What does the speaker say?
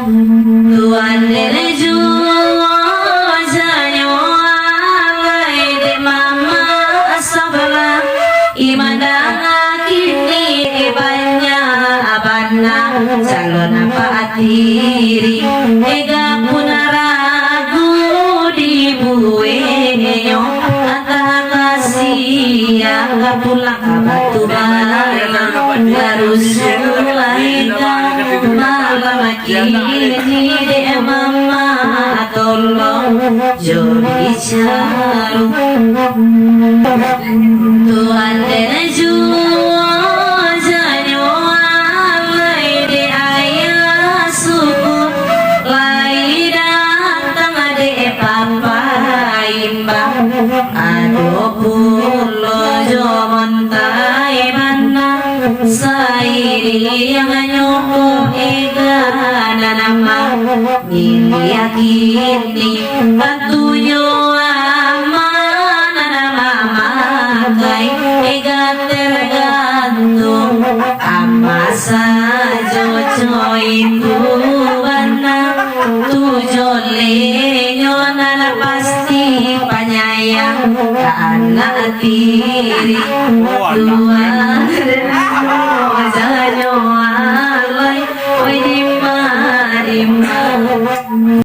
Tuan Dereju Zanyo Alai de Mama Sabala Imanda Kini Banyak Abana Calon apa atiri Ega punaragu Dibuenyo Antah kasih Pulang batu barang Harus mulai malam kini de mama tolong jodi caru Tuhan dereju janyo alai de ayah suku lai datang de papa imbang aduh pulo jomontai mana sairi yang nyoko ega nama yakini batuyo amana nama makai ega tergantung apa saja coiku bana tujole nyona pasti penyayang karena diri dua